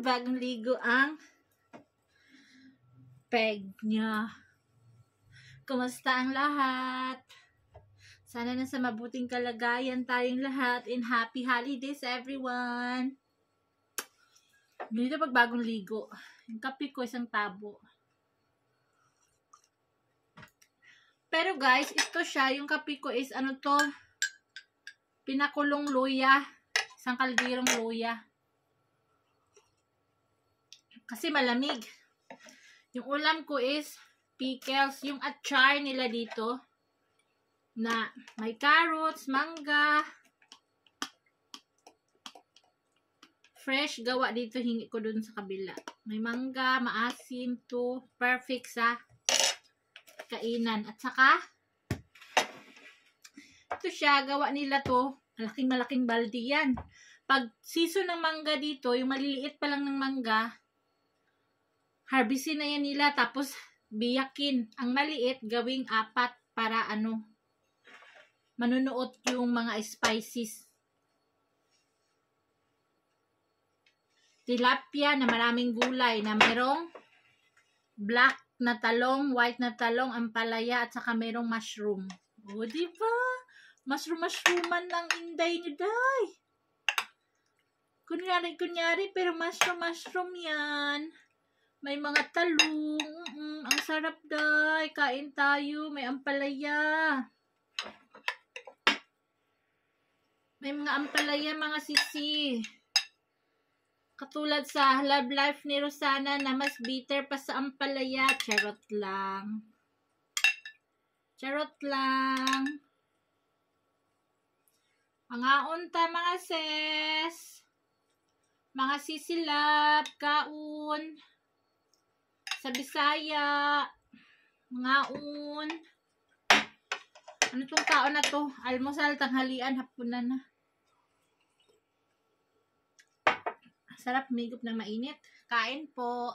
bagong ligo ang peg niya. Kumusta ang lahat? Sana nasa mabuting kalagayan tayong lahat, and happy holidays everyone. Ganito pag bagong ligo. Yung kape ko isang tabo. Pero guys, ito siya, yung kape ko is ano to, pinakulong luya. Isang kaldirong luya. Kasi malamig. Yung ulam ko is pickles. Yung achar nila dito na may carrots, mangga. Fresh gawa dito, hingi ko dun sa kabila. May mangga, maasim to. Perfect sa kainan. At saka, ito siya, gawa nila to. Malaking baldi yan. Pag season ng mangga dito, yung maliliit pa lang ng mangga, harvestin na yan nila, tapos biyakin. Ang maliit, gawing 4 para manunuot yung mga spices. Tilapia na maraming gulay, na merong black na talong, white na talong, ampalaya, at saka merong mushroom. O, diba? Mushrooman lang inday nyo, day. Kunyari, pero mushroom yan. May mga talong. Ang sarap, day. Kain tayo. May ampalaya. May mga ampalaya, mga sisi. Katulad sa love life ni Rosana na mas bitter pa sa ampalaya. Charot lang. Charot lang. Mga unta, mga ses. Mga sisilap, kaun. Sa Bisaya. Mga un. Ano tong kaon na to? Almusal, tanghalian, hapunan na. Sarap, migop ng mainit. Kain po.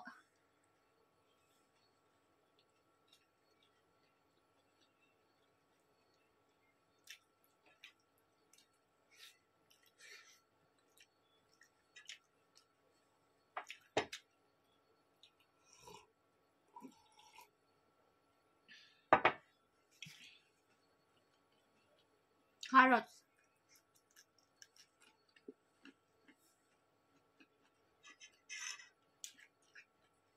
Carrots.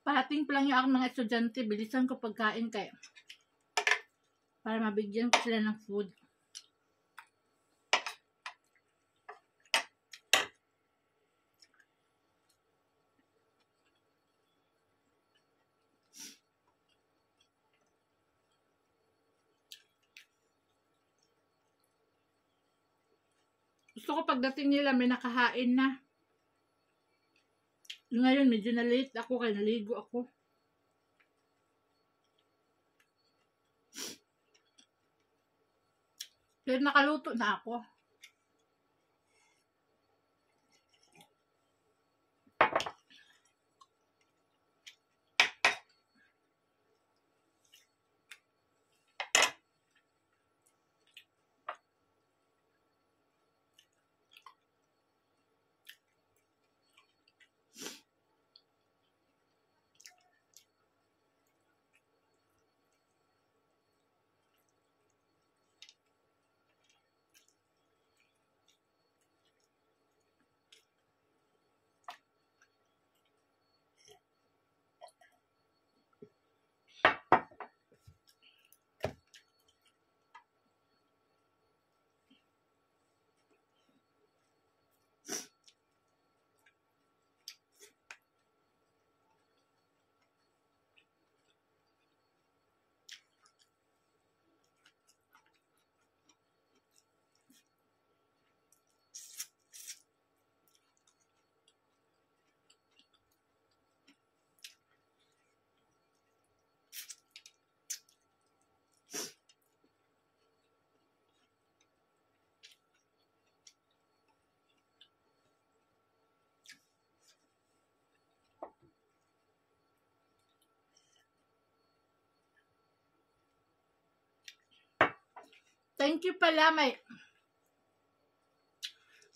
Parating pa lang yung ako mga estudyante. Bilisan ko pagkain kaya para mabigyan ko sila ng food. Gusto ko pagdating nila may nakahain na. Ngayon medyo na late ako kaya naligo ako. Pero nakaluto na ako. Thank you pala,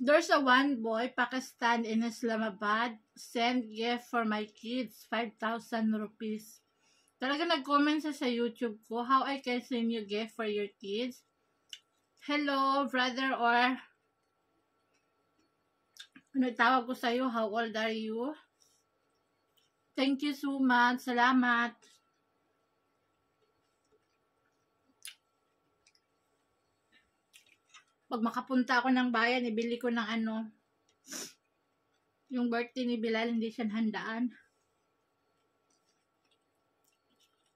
There's a one boy, Pakistan in Islamabad, send gift for my kids, 5,000 rupees. Talaga nag-comment sa YouTube ko, how I can send you gift for your kids. Hello, brother, or ano tawag ko sa'yo, how old are you? Thank you so much, salamat. Pag makapunta ako ng bayan, ibili ko ng ano, yung birthday ni Bilal, hindi siya handaan.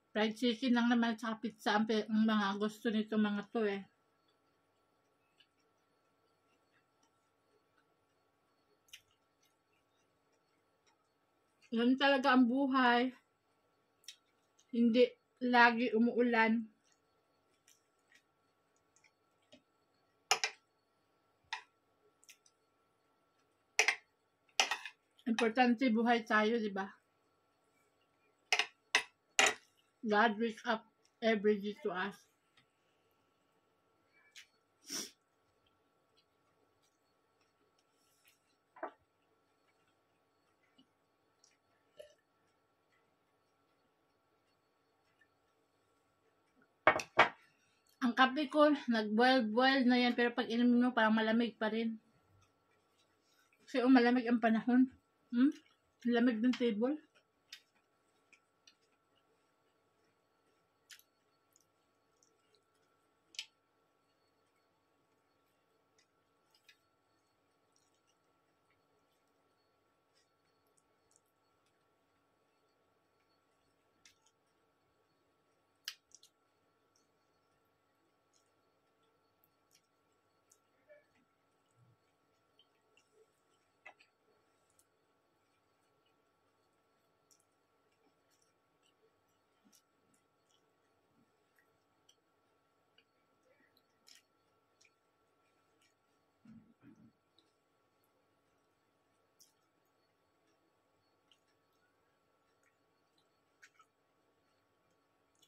Fried chicken lang naman at pizza ang mga gusto nito mga to eh. Yan talaga ang buhay. Hindi lagi umuulan. Importante buhay tayo, di ba? God wakes up every day to us. Ang kape ko, nag-boil na yan, pero pag inom mo, parang malamig pa rin. Kasi malamig ang panahon. Lamig ng table.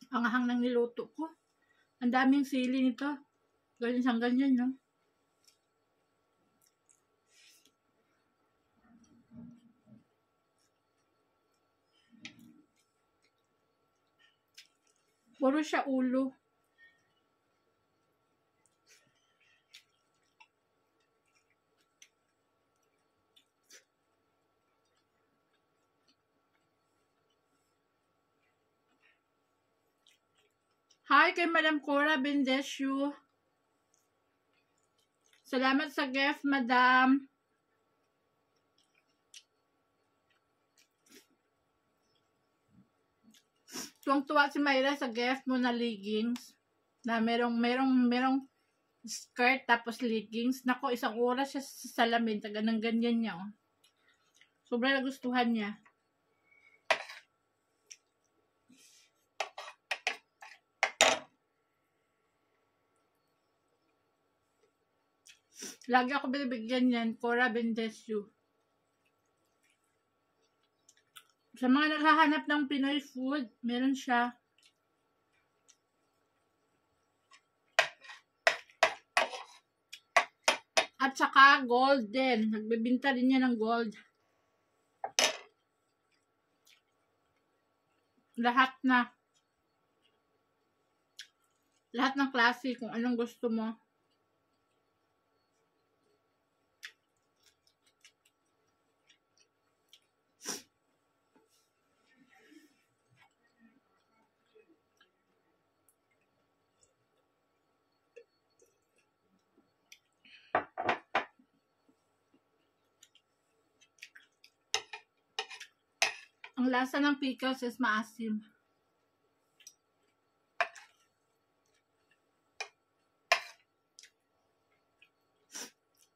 Ang ahang ng niluto ko. Ang daming sili nito. Ganyan siyang ganyan, no? Puro siya ulo. Hi kay Madam Cora Bendesio. Salamat sa gift, Madam. Tuwang-tuwa si Mayra sa gift mo na leggings. Na merong skirt tapos leggings. Nako, isang oras siya sa salamin. Taga ng ganyan niya. Oh. Sobrang nagustuhan niya. Lagi ako binibigyan yan. Cora Bendesio. Sa mga naghahanap ng Pinoy food, meron siya. At saka golden. Nagbibinta din niya ng gold. Lahat ng klase kung anong gusto mo. Ang lasa ng pickles is maasim.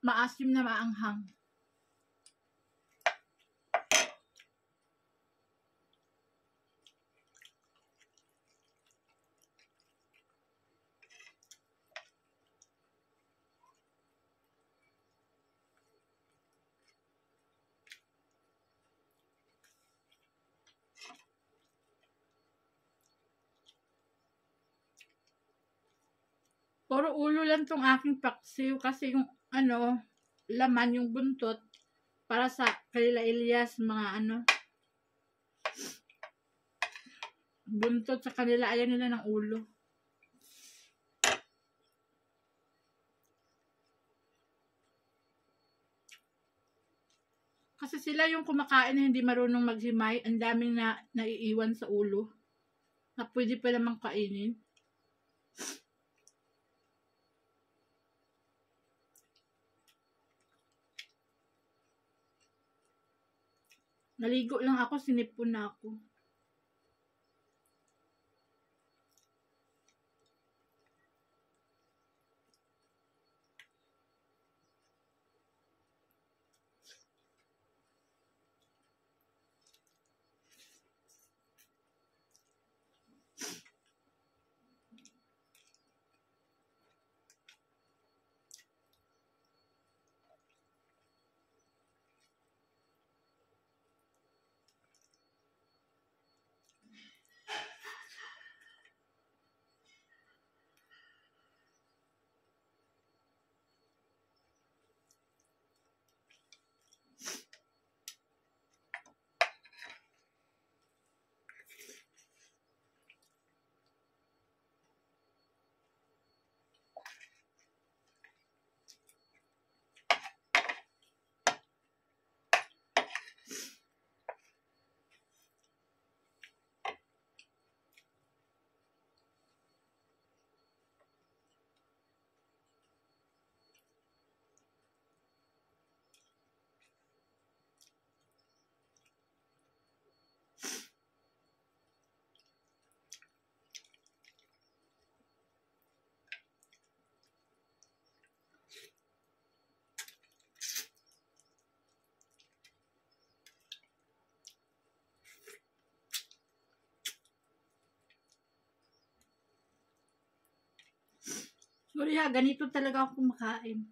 Maasim na maanghang. Puro ulo lang tong aking paksiw kasi yung ano, laman, yung buntot, para sa kanila Elias, mga ano, buntot sa kanila, ayaw nila ng ulo. Kasi sila yung kumakain na hindi marunong maghimay, ang daming na naiiwan sa ulo na pwede pa namang kainin. Naligo lang ako, sinipon na ako. Sorry ha, ganito talaga ako kumakain.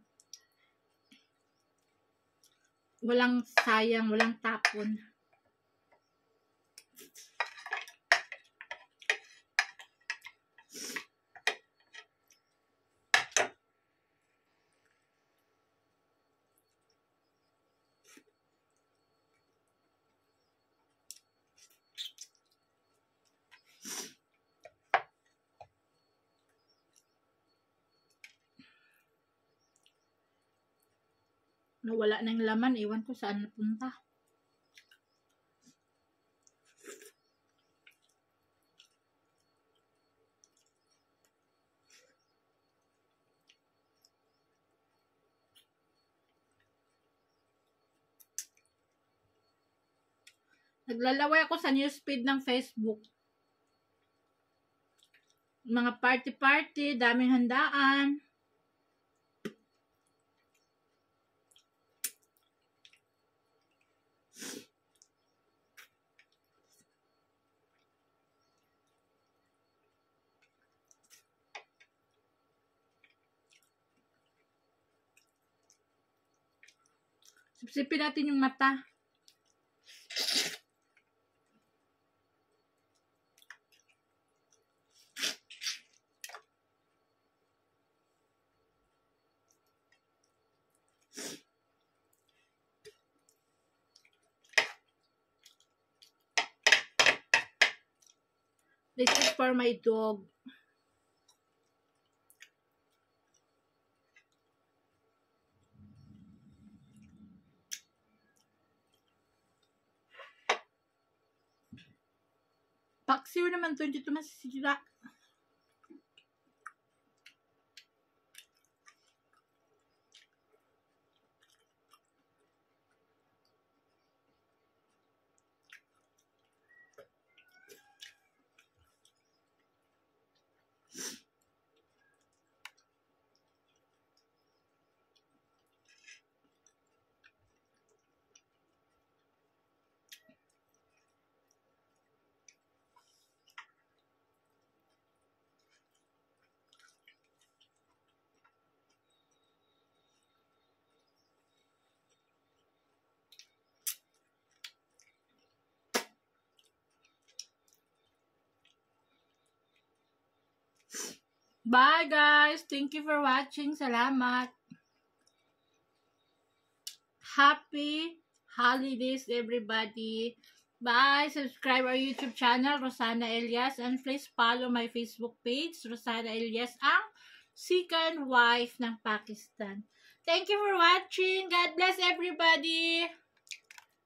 Walang sayang, walang tapon. Nawala na yung laman, iwan ko saan napunta. Naglalaway ako sa newsfeed ng Facebook. Mga party-party, daming handaan. Sipsipin natin yung mata. This is for my dog. Paksiw naman to, hindi to masisira. Bye guys! Thank you for watching. Salamat! Happy holidays, everybody. Bye. Subscribe our YouTube channel, Rosana Elias, and please follow my Facebook page, Rosana Elias, ang second wife ng Pakistan. Thank you for watching. God bless everybody.